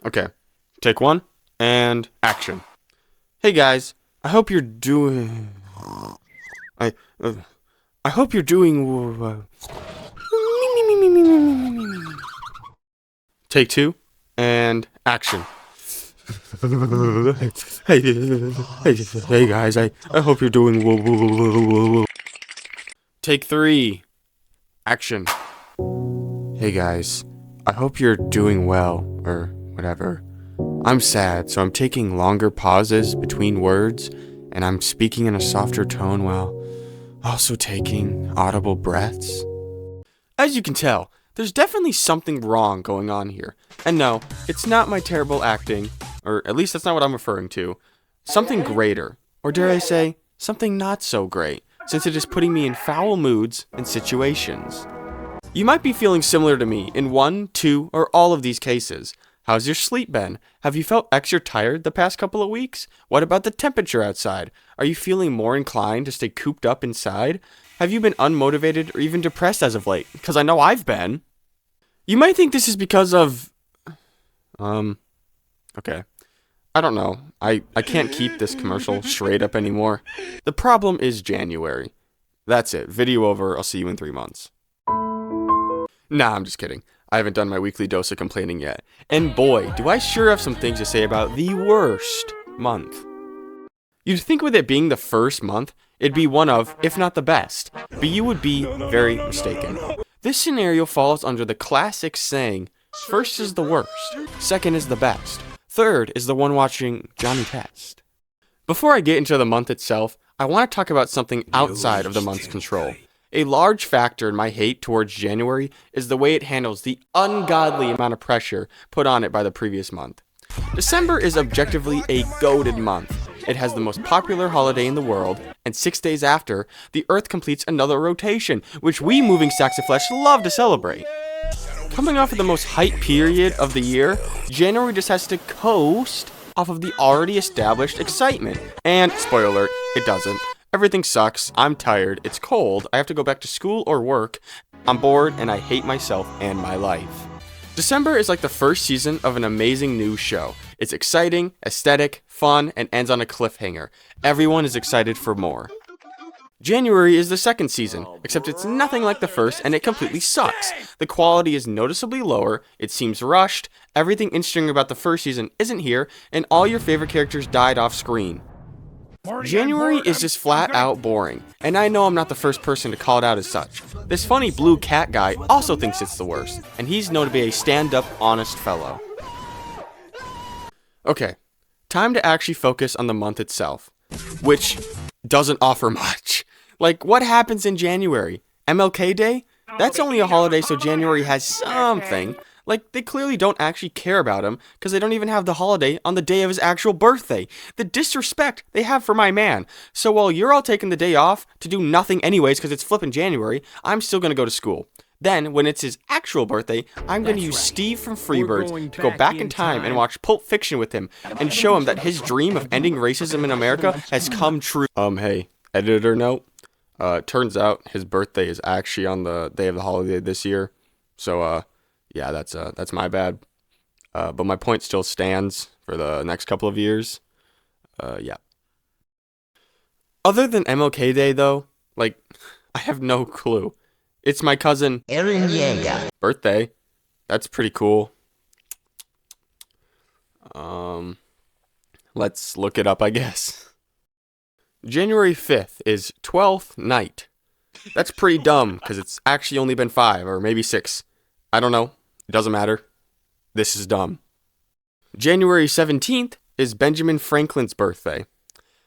Okay, take one and action. Hey guys, I hope you're doing. I uh, I hope you're doing. Take two and action. Hey guys, I hope you're doing. Take three, action. Hey guys, I hope you're doing well, or whatever. I'm sad, so I'm taking longer pauses between words, and I'm speaking in a softer tone while also taking audible breaths. As you can tell, there's definitely something wrong going on here. And no, it's not my terrible acting, or at least that's not what I'm referring to. Something greater, or dare I say, something not so great, since it is putting me in foul moods and situations. You might be feeling similar to me in one, two, or all of these cases. How's your sleep been? Have you felt extra tired the past couple of weeks? What about the temperature outside? Are you feeling more inclined to stay cooped up inside? Have you been unmotivated or even depressed as of late? Because I know I've been. You might think this is because of... Okay. I don't know. I can't keep this commercial straight up anymore. The problem is January. That's it. Video over. I'll see you in 3 months. Nah, I'm just kidding. I haven't done my weekly dose of complaining yet. And boy, do I sure have some things to say about the worst month. You'd think with it being the first month, it'd be one of, if not the best. But you would be very mistaken. This scenario falls under the classic saying, first is the worst, second is the best, third is the one watching Johnny Test. Before I get into the month itself, I want to talk about something outside of the month's control. A large factor in my hate towards January is the way it handles the ungodly amount of pressure put on it by the previous month. December is objectively a goated month. It has the most popular holiday in the world, and 6 days after, the Earth completes another rotation, which we moving sacks of flesh love to celebrate. Coming off of the most hype period of the year, January just has to coast off of the already established excitement. And, spoiler alert, it doesn't. Everything sucks, I'm tired, it's cold, I have to go back to school or work, I'm bored, and I hate myself and my life. December is like the first season of an amazing new show. It's exciting, aesthetic, fun, and ends on a cliffhanger. Everyone is excited for more. January is the second season, except it's nothing like the first and it completely sucks. The quality is noticeably lower, it seems rushed, everything interesting about the first season isn't here, and all your favorite characters died off screen. January is just flat out boring, and I know I'm not the first person to call it out as such. This funny blue cat guy also thinks it's the worst, and he's known to be a stand-up, honest fellow. Okay, time to actually focus on the month itself, which doesn't offer much. Like, what happens in January? MLK Day? That's only a holiday, so January has something. Like, they clearly don't actually care about him, because they don't even have the holiday on the day of his actual birthday. The disrespect they have for my man. So while you're all taking the day off to do nothing anyways because it's flipping January, I'm still going to go to school. Then, when it's his actual birthday, I'm going to use Steve from Freebirds to go back in time and watch Pulp Fiction with him and show him that his dream of ending racism in America has come true. Hey, editor note. Turns out his birthday is actually on the day of the holiday this year. So, yeah, that's my bad. But my point still stands for the next couple of years. Yeah. Other than MLK Day, though, like, I have no clue. It's my cousin Eren Yeager birthday. That's pretty cool. Let's look it up, I guess. January 5th is 12th night. That's pretty dumb, because it's actually only been 5, or maybe 6. I don't know. It doesn't matter. This is dumb. January 17th is Benjamin Franklin's birthday.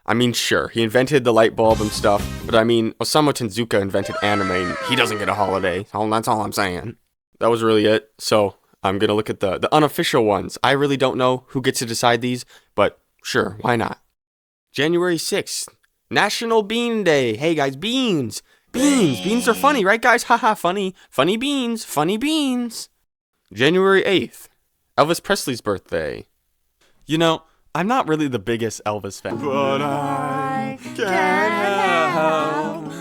I mean, sure, he invented the light bulb and stuff, but I mean, Osamu Tezuka invented anime, and he doesn't get a holiday. Oh, that's all I'm saying. That was really it. So, I'm gonna look at the unofficial ones. I really don't know who gets to decide these, but sure, why not? January 6th, National Bean Day. Hey guys, beans! Beans! Beans are funny, right guys? Haha, funny. Funny beans. Funny beans. January 8th, Elvis Presley's birthday. You know, I'm not really the biggest Elvis fan, but I can't help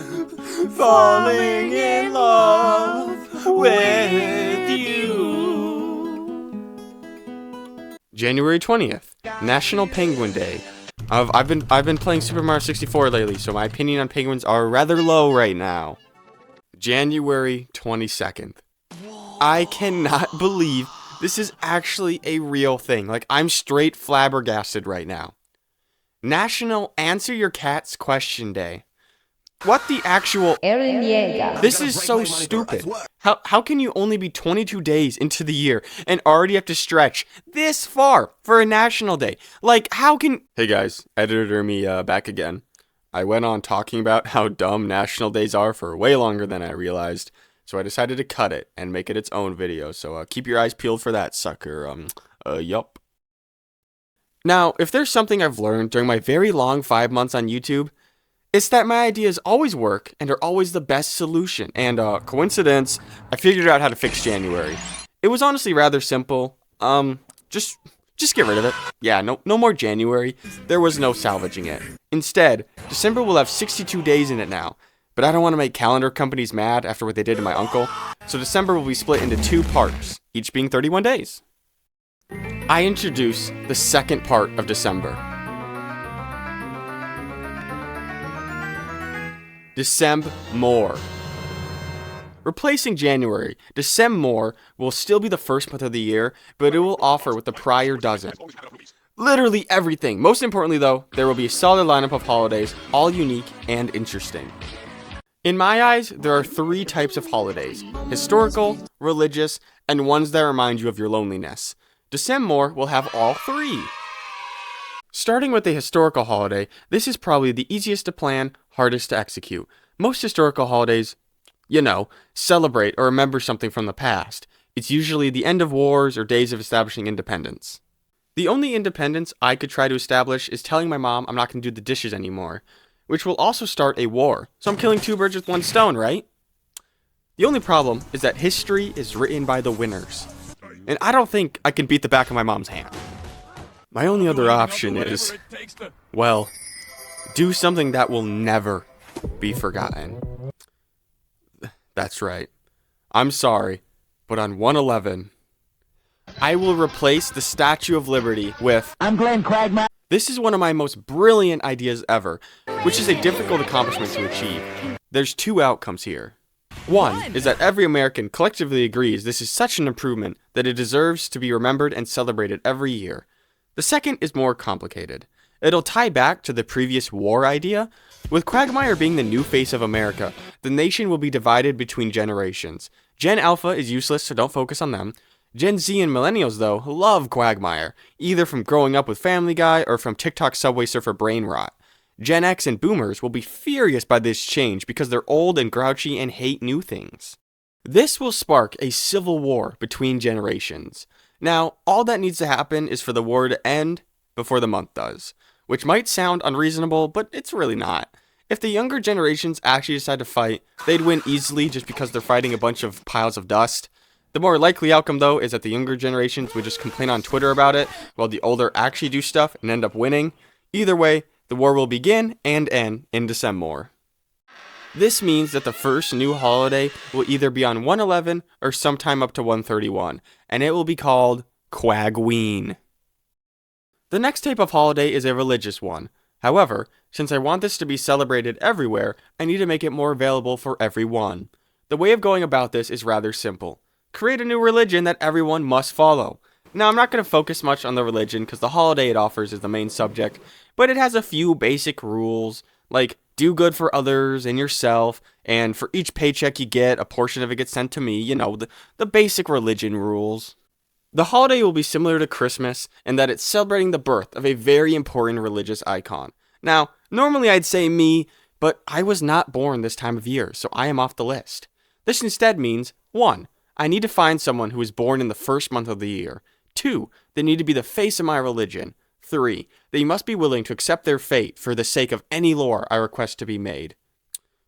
falling in love with you. January 20th, National Penguin Day. I've been playing Super Mario 64 lately, so my opinion on penguins are rather low right now. January 22nd. I cannot believe this is actually a real thing. Like, I'm straight flabbergasted right now. National Answer Your Cat's Question Day. What the actual... This is so stupid. How can you only be 22 days into the year and already have to stretch this far for a national day? Like, how can... Hey guys, editor me back again. I went on talking about how dumb national days are for way longer than I realized, so I decided to cut it and make it its own video, so keep your eyes peeled for that, sucker. Yup. Now, if there's something I've learned during my very long 5 months on YouTube, it's that my ideas always work and are always the best solution. And, coincidence, I figured out how to fix January. It was honestly rather simple. Just get rid of it. Yeah, no more January. There was no salvaging it. Instead, December will have 62 days in it now. But I don't want to make calendar companies mad after what they did to my uncle. So December will be split into 2 parts, each being 31 days. I introduce the second part of December. December more. Replacing January, December more will still be the first month of the year, but it will offer what the prior doesn't. Literally everything. Most importantly though, there will be a solid lineup of holidays, all unique and interesting. In my eyes, there are 3 types of holidays: historical, religious, and ones that remind you of your loneliness. December more will have all 3. Starting with the historical holiday, this is probably the easiest to plan, hardest to execute. Most historical holidays, celebrate or remember something from the past. It's usually the end of wars or days of establishing independence. The only independence I could try to establish is telling my mom I'm not going to do the dishes anymore, which will also start a war. So I'm killing 2 birds with 1 stone, right? The only problem is that history is written by the winners, and I don't think I can beat the back of my mom's hand. My only other option is, well, do something that will never be forgotten. That's right. I'm sorry, but on 1/11, I will replace the Statue of Liberty with... I'm Glenn Quagmire. This is one of my most brilliant ideas ever, which is a difficult accomplishment to achieve. There's 2 outcomes here. One is that every American collectively agrees this is such an improvement that it deserves to be remembered and celebrated every year. The second is more complicated. It'll tie back to the previous war idea. With Quagmire being the new face of America, the nation will be divided between generations. Gen Alpha is useless, so don't focus on them. Gen Z and Millennials, though, love Quagmire, either from growing up with Family Guy or from TikTok Subway Surfer brain rot. Gen X and Boomers will be furious by this change because they're old and grouchy and hate new things. This will spark a civil war between generations. Now, all that needs to happen is for the war to end before the month does, which might sound unreasonable, but it's really not. If the younger generations actually decide to fight, they'd win easily just because they're fighting a bunch of piles of dust. The more likely outcome, though, is that the younger generations would just complain on Twitter about it, while the older actually do stuff and end up winning. Either way, the war will begin and end in December. This means that the first new holiday will either be on 1/11 or sometime up to 1/31, and it will be called Quagween. The next type of holiday is a religious one. However, since I want this to be celebrated everywhere, I need to make it more available for everyone. The way of going about this is rather simple. Create a new religion that everyone must follow. Now, I'm not going to focus much on the religion because the holiday it offers is the main subject, but it has a few basic rules, like do good for others and yourself, and for each paycheck you get, a portion of it gets sent to me, the basic religion rules. The holiday will be similar to Christmas in that it's celebrating the birth of a very important religious icon. Now, normally I'd say me, but I was not born this time of year, so I am off the list. This instead means, 1, I need to find someone who was born in the first month of the year. 2, they need to be the face of my religion. 3, they must be willing to accept their fate for the sake of any lore I request to be made.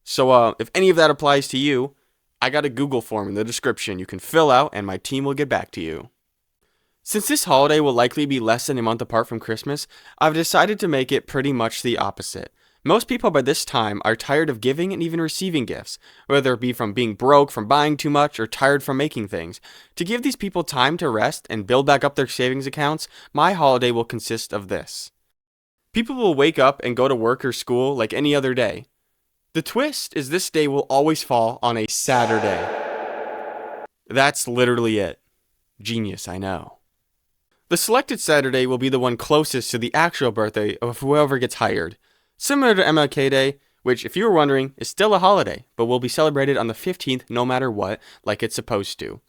So, if any of that applies to you, I got a Google form in the description you can fill out and my team will get back to you. Since this holiday will likely be less than a month apart from Christmas, I've decided to make it pretty much the opposite. Most people by this time are tired of giving and even receiving gifts, whether it be from being broke, from buying too much, or tired from making things. To give these people time to rest and build back up their savings accounts, my holiday will consist of this. People will wake up and go to work or school like any other day. The twist is this day will always fall on a Saturday. That's literally it. Genius, I know. The selected Saturday will be the one closest to the actual birthday of whoever gets hired. Similar to MLK Day, which, if you were wondering, is still a holiday, but will be celebrated on the 15th no matter what, like it's supposed to.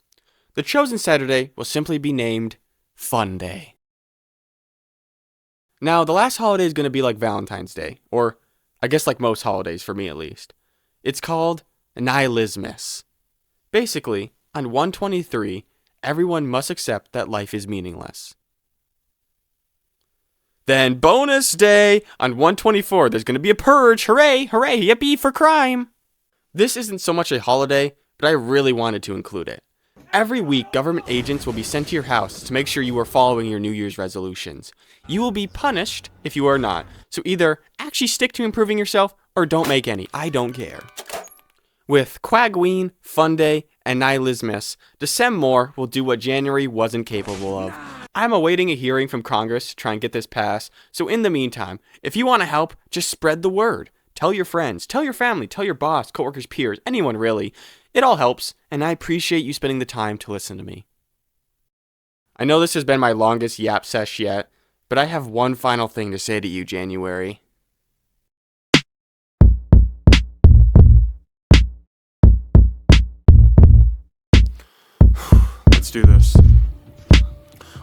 The chosen Saturday will simply be named Fun Day. Now, the last holiday is going to be like Valentine's Day, or I guess like most holidays for me at least. It's called Nihilismus. Basically, on 123, everyone must accept that life is meaningless. Then bonus day, on 124, there's going to be a purge. Hooray, hooray, yippee for crime. This isn't so much a holiday, but I really wanted to include it. Every week, government agents will be sent to your house to make sure you are following your New Year's resolutions. You will be punished if you are not, so either actually stick to improving yourself or don't make any. I don't care. With Quagween, Fun Day, and Nihilismus, December will do what January wasn't capable of. I'm awaiting a hearing from Congress to try and get this passed, so in the meantime, if you want to help, just spread the word. Tell your friends, tell your family, tell your boss, coworkers, peers, anyone really. It all helps, and I appreciate you spending the time to listen to me. I know this has been my longest yap sesh yet, but I have one final thing to say to you, January. Let's do this.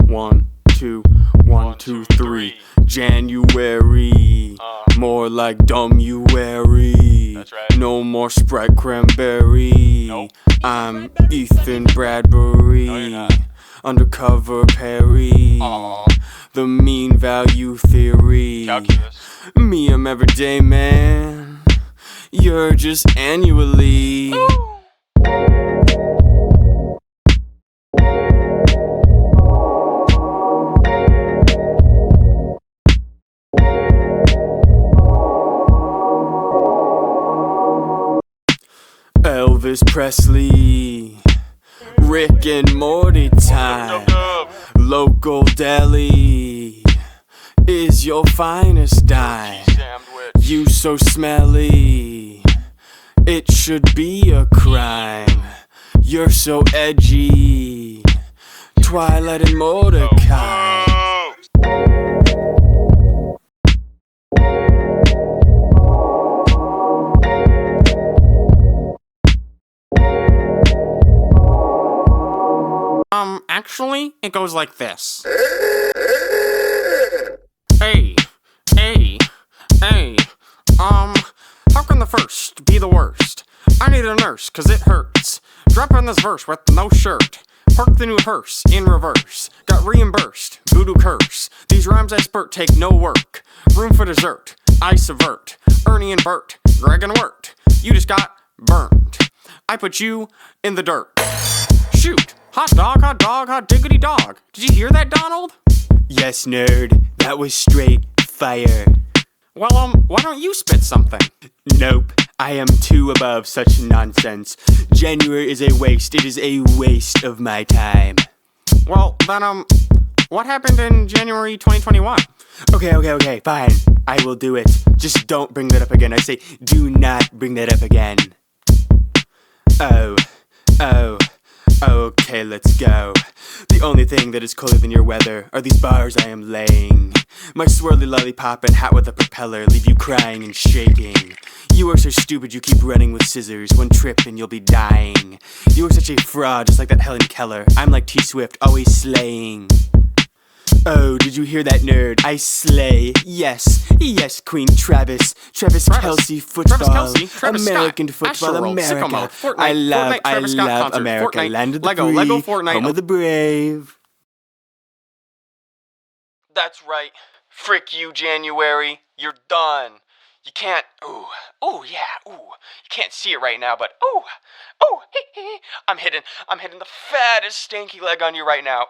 1, 2, 1, 2, 3. January. More like Dumb-uary. That's right. No more Sprite Cranberry. Nope. I'm Ethan Bradbury. No, you're not. Undercover Perry. Aw. The mean value theory. Calculus. Me, I'm everyday man. You're just annually. Elvis Presley, Rick and Morty time, local deli is your finest dime. You so smelly, it should be a crime. You're so edgy, Twilight and Mordecai. Actually, it goes like this. Hey, how can the first be the worst? I need a nurse, cause it hurts. Drop in this verse with no shirt. Park the new hearse in reverse. Got reimbursed, voodoo curse. These rhymes I spurt take no work. Room for dessert, I subvert. Ernie and Bert, Greg and Wirt. You just got burned. I put you in the dirt. Shoot! Hot dog, diggity dog. Did you hear that, Donald? Yes, nerd. That was straight fire. Well, why don't you spit something? Nope. I am too above such nonsense. January is a waste. It is a waste of my time. Well, then, what happened in January 2021? Okay, fine. I will do it. Just don't bring that up again. I say, do not bring that up again. Oh. Okay, let's go. The only thing that is colder than your weather are these bars I am laying. My swirly lollipop and hat with a propeller leave you crying and shaking. You are so stupid you keep running with scissors. One trip and you'll be dying. You are such a fraud, just like that Helen Keller. I'm like T-Swift, always slaying. Oh, did you hear that, nerd? I slay. Yes, Queen Travis Kelce football. Travis American Scott, football, Astroworld, America. Sicko Mode, Fortnite, I love Travis Scott concert, America. Fortnite, Land of the Lego, free, Lego Fortnite. home of the brave. That's right. Frick you, January. You're done. You can't, you can't see it right now, but, I'm hitting the fattest stanky leg on you right now.